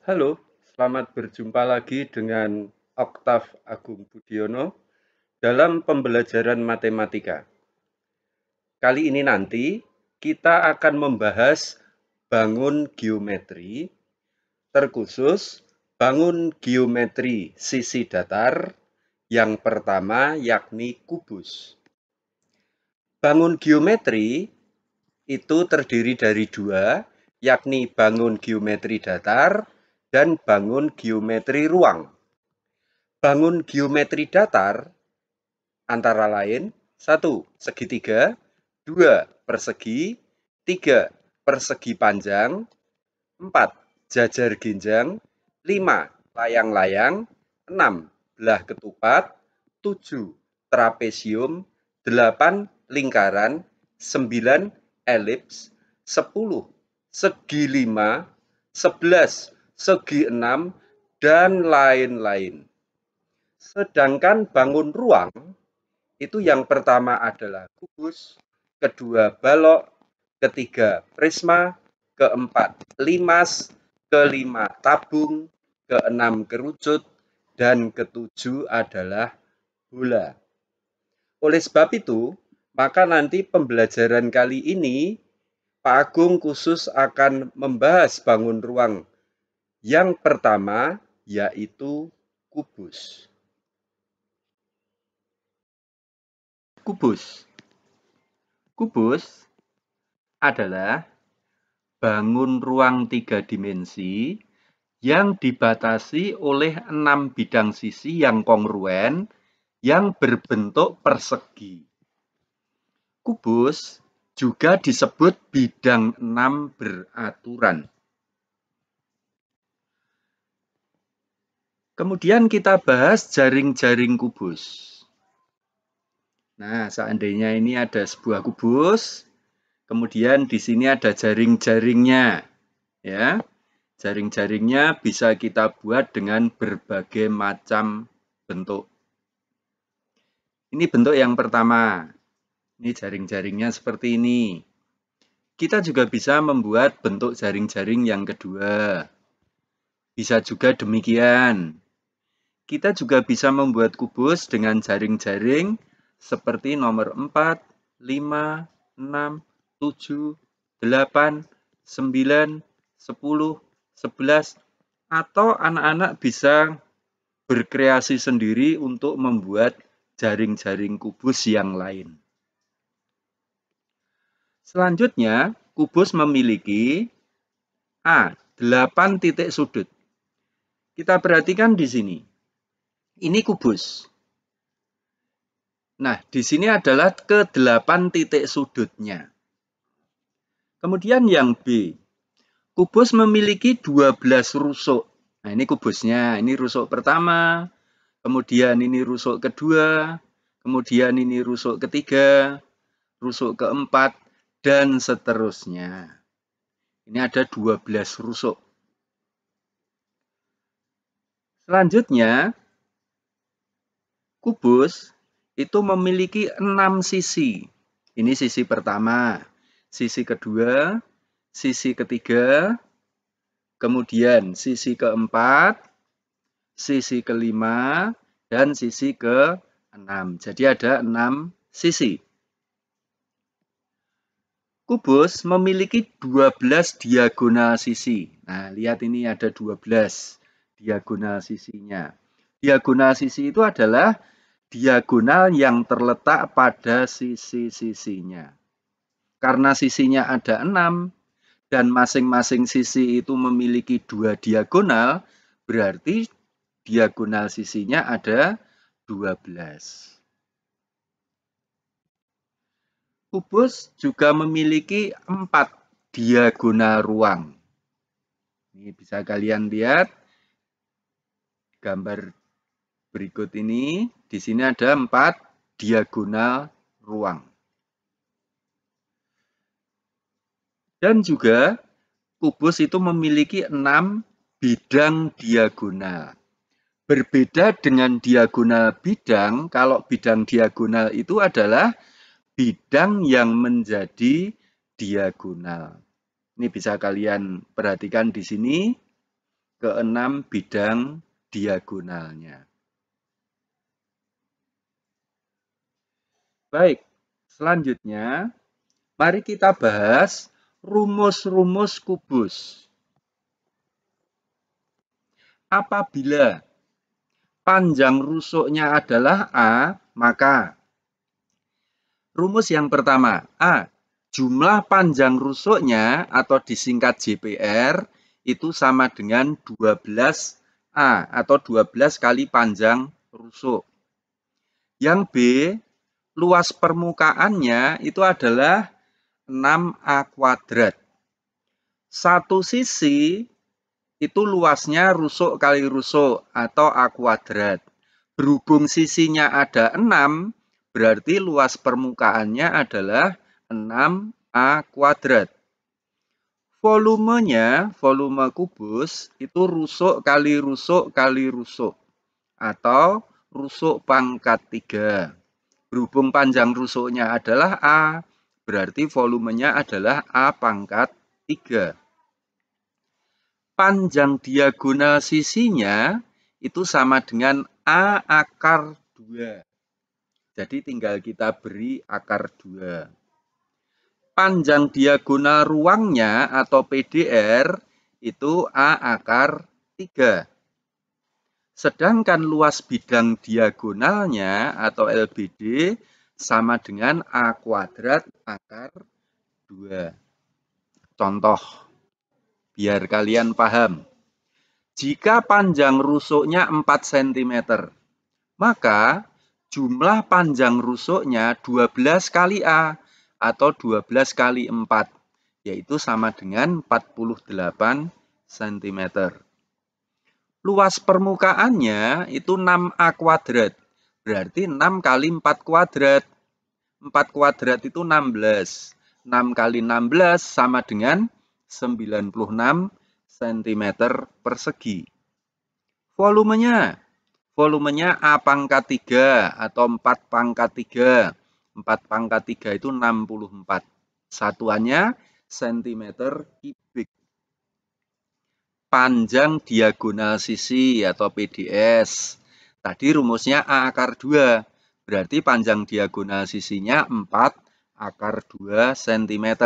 Halo, selamat berjumpa lagi dengan Oktav Agung Budiono dalam pembelajaran matematika. Kali ini nanti kita akan membahas bangun geometri, terkhusus bangun geometri sisi datar yang pertama yakni kubus. Bangun geometri itu terdiri dari dua, yakni bangun geometri datar dan bangun geometri ruang. Bangun geometri datar antara lain 1. Segitiga, 2. Persegi, 3. Persegi panjang, 4. Jajar ginjang, 5. Layang-layang, 6. Belah ketupat, 7. Trapesium, 8. Lingkaran, 9. Elips, 10. Segi 5, 11. Segi 6, dan lain-lain. Sedangkan bangun ruang, itu yang pertama adalah kubus, kedua balok, ketiga prisma, keempat limas, kelima tabung, keenam kerucut, dan ketujuh adalah bola. Oleh sebab itu, maka nanti pembelajaran kali ini Pak Agung khusus akan membahas bangun ruang yang pertama, yaitu kubus. Kubus adalah bangun ruang 3 dimensi yang dibatasi oleh 6 bidang sisi yang kongruen yang berbentuk persegi. Kubus juga disebut bidang 6 beraturan. Kemudian kita bahas jaring-jaring kubus. Nah, seandainya ini ada sebuah kubus, kemudian di sini ada jaring-jaringnya, ya. Jaring-jaringnya bisa kita buat dengan berbagai macam bentuk. Ini bentuk yang pertama. Ini jaring-jaringnya seperti ini. Kita juga bisa membuat bentuk jaring-jaring yang kedua. Bisa juga demikian. Kita juga bisa membuat kubus dengan jaring-jaring seperti nomor 4, 5, 6, 7, 8, 9, 10, 11, atau anak-anak bisa berkreasi sendiri untuk membuat jaring-jaring kubus yang lain. Selanjutnya, kubus memiliki 8 titik sudut. Kita perhatikan di sini. Ini kubus. Nah, di sini adalah ke-8 titik sudutnya. Kemudian yang B. Kubus memiliki 12 rusuk. Nah, ini kubusnya. Ini rusuk pertama. Kemudian ini rusuk kedua. Kemudian ini rusuk ketiga. Rusuk keempat. Dan seterusnya. Ini ada 12 rusuk. Selanjutnya, kubus itu memiliki 6 sisi. Ini sisi pertama, sisi kedua, sisi ketiga, kemudian sisi keempat, sisi kelima, dan sisi ke-6. Jadi ada 6 sisi. Kubus memiliki 12 diagonal sisi. Nah, lihat ini ada 12 diagonal sisinya. Diagonal sisi itu adalah diagonal yang terletak pada sisi-sisinya. Karena sisinya ada 6 dan masing-masing sisi itu memiliki 2 diagonal, berarti diagonal sisinya ada 12. Kubus juga memiliki 4 diagonal ruang. Ini bisa kalian lihat gambar berikut ini. Di sini ada 4 diagonal ruang. Dan juga kubus itu memiliki 6 bidang diagonal. Berbeda dengan diagonal bidang, kalau bidang diagonal itu adalah bidang yang menjadi diagonal. Ini bisa kalian perhatikan di sini. ke-6 bidang diagonalnya. Baik, selanjutnya mari kita bahas rumus-rumus kubus. Apabila panjang rusuknya adalah A, maka rumus yang pertama, A, jumlah panjang rusuknya atau disingkat JPR itu sama dengan 12A atau 12 kali panjang rusuk. Yang B, luas permukaannya itu adalah 6A kuadrat. Satu sisi itu luasnya rusuk kali rusuk atau A kuadrat. Berhubung sisinya ada 6, berarti luas permukaannya adalah 6A kuadrat. Volumenya, volume kubus, itu rusuk kali rusuk kali rusuk. Atau rusuk pangkat 3. Berhubung panjang rusuknya adalah A, berarti volumenya adalah A pangkat 3. Panjang diagonal sisinya itu sama dengan A akar 2. Jadi tinggal kita beri akar 2. Panjang diagonal ruangnya atau PDR itu A akar 3. Sedangkan luas bidang diagonalnya atau LBD sama dengan A kuadrat akar 2. Contoh. Biar kalian paham. Jika panjang rusuknya 4 cm, maka jumlah panjang rusuknya 12 kali A atau 12 kali 4, yaitu sama dengan 48 cm. Luas permukaannya itu 6A kuadrat, berarti 6 kali 4 kuadrat. 4 kuadrat itu 16. 6 kali 16 sama dengan 96 cm persegi. Volumenya A pangkat 3 atau 4 pangkat 3. 4 pangkat 3 itu 64. Satuannya cm kubik. Panjang diagonal sisi atau PDS. Tadi rumusnya A akar 2. Berarti panjang diagonal sisinya 4 akar 2 cm.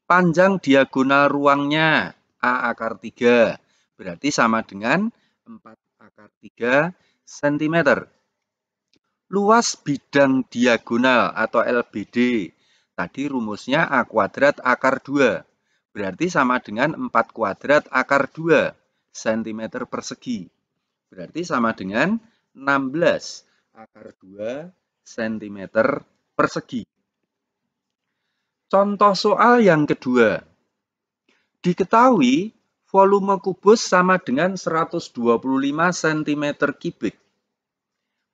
Panjang diagonal ruangnya A akar 3. Berarti sama dengan 4 akar 3 cm. Luas bidang diagonal atau LBD. Tadi rumusnya A kuadrat akar 2. Berarti sama dengan 4 kuadrat akar 2 cm persegi. Berarti sama dengan 16 akar 2 cm persegi. Contoh soal yang kedua. Diketahui volume kubus sama dengan 125 cm kubik.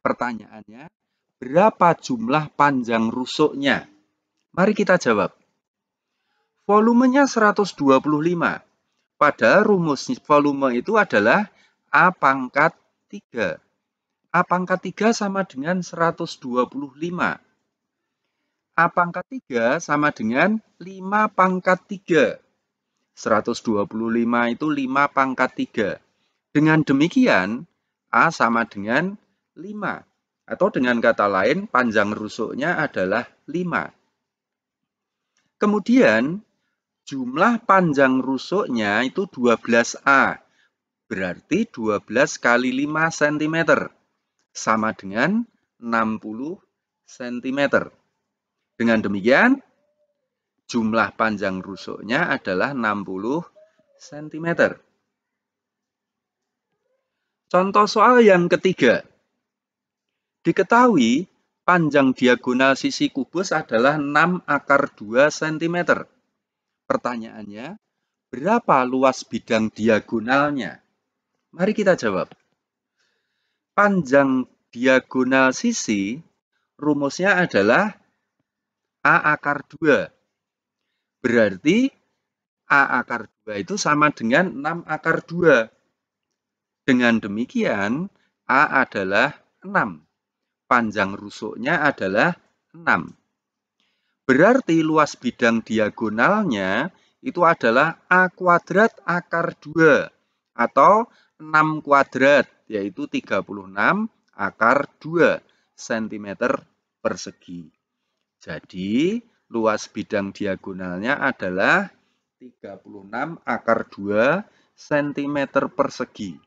Pertanyaannya, berapa jumlah panjang rusuknya? Mari kita jawab. Volumenya 125. Padahal rumus volume itu adalah A pangkat 3. A pangkat 3 sama dengan 125. A pangkat 3 sama dengan 5 pangkat 3. 125 itu 5 pangkat 3. Dengan demikian, A sama dengan 5. Atau dengan kata lain, panjang rusuknya adalah 5. Kemudian, jumlah panjang rusuknya itu 12A. Berarti 12 kali 5 cm. Sama dengan 60 cm. Dengan demikian, jumlah panjang rusuknya adalah 60 cm. Contoh soal yang ketiga. Diketahui panjang diagonal sisi kubus adalah 6 akar 2 cm. Pertanyaannya, berapa luas bidang diagonalnya? Mari kita jawab. Panjang diagonal sisi, rumusnya adalah A akar 2. Berarti A akar 2 itu sama dengan 6 akar 2. Dengan demikian, A adalah 6. Panjang rusuknya adalah 6. Berarti luas bidang diagonalnya itu adalah A kuadrat akar 2. atau 6 kuadrat, yaitu 36 akar 2 cm persegi. Jadi, luas bidang diagonalnya adalah 36 akar 2 cm persegi.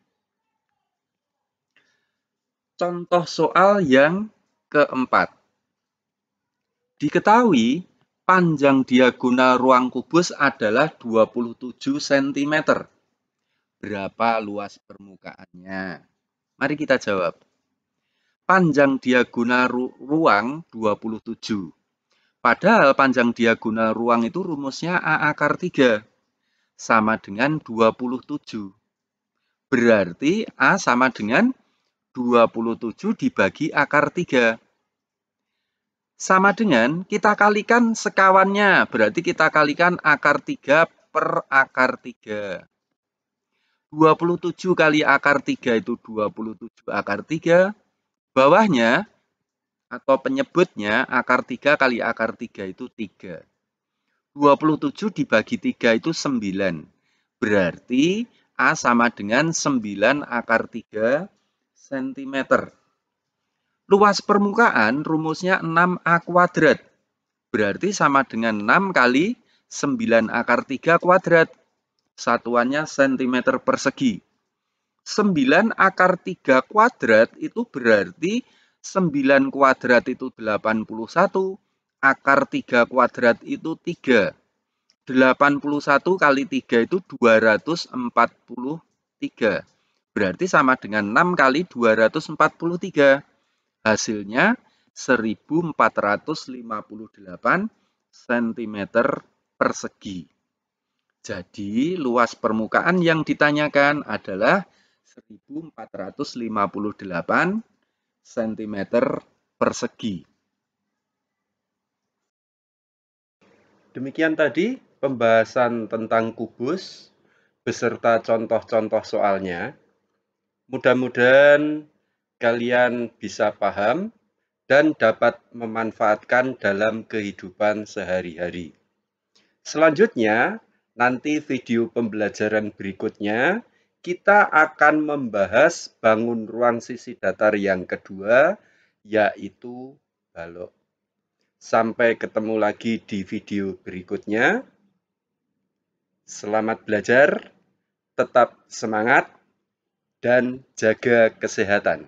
Contoh soal yang keempat. Diketahui panjang diagonal ruang kubus adalah 27 cm. Berapa luas permukaannya? Mari kita jawab. Panjang diagonal ruang 27. Padahal panjang diagonal ruang itu rumusnya A akar 3. Sama dengan 27. Berarti A sama dengan 27 dibagi akar 3. Sama dengan kita kalikan sekawannya. Berarti kita kalikan akar 3 per akar 3. 27 kali akar 3 itu 27 akar 3. Bawahnya atau penyebutnya akar 3 kali akar 3 itu 3. 27 dibagi 3 itu 9. Berarti A sama dengan 9 akar 3 cm. Luas permukaan rumusnya 6A kuadrat. Berarti sama dengan 6 kali 9 akar 3 kuadrat. Satuannya cm persegi. 9 akar 3 kuadrat itu berarti 9 kuadrat itu 81. Akar 3 kuadrat itu 3. 81 kali 3 itu 243. Berarti sama dengan 6 kali 243. Hasilnya 1458 cm persegi. Jadi luas permukaan yang ditanyakan adalah 1458 cm persegi. Demikian tadi pembahasan tentang kubus beserta contoh-contoh soalnya. Mudah-mudahan kalian bisa paham dan dapat memanfaatkan dalam kehidupan sehari-hari. Selanjutnya, nanti video pembelajaran berikutnya, kita akan membahas bangun ruang sisi datar yang kedua, yaitu balok. Sampai ketemu lagi di video berikutnya. Selamat belajar, tetap semangat, dan jaga kesehatan.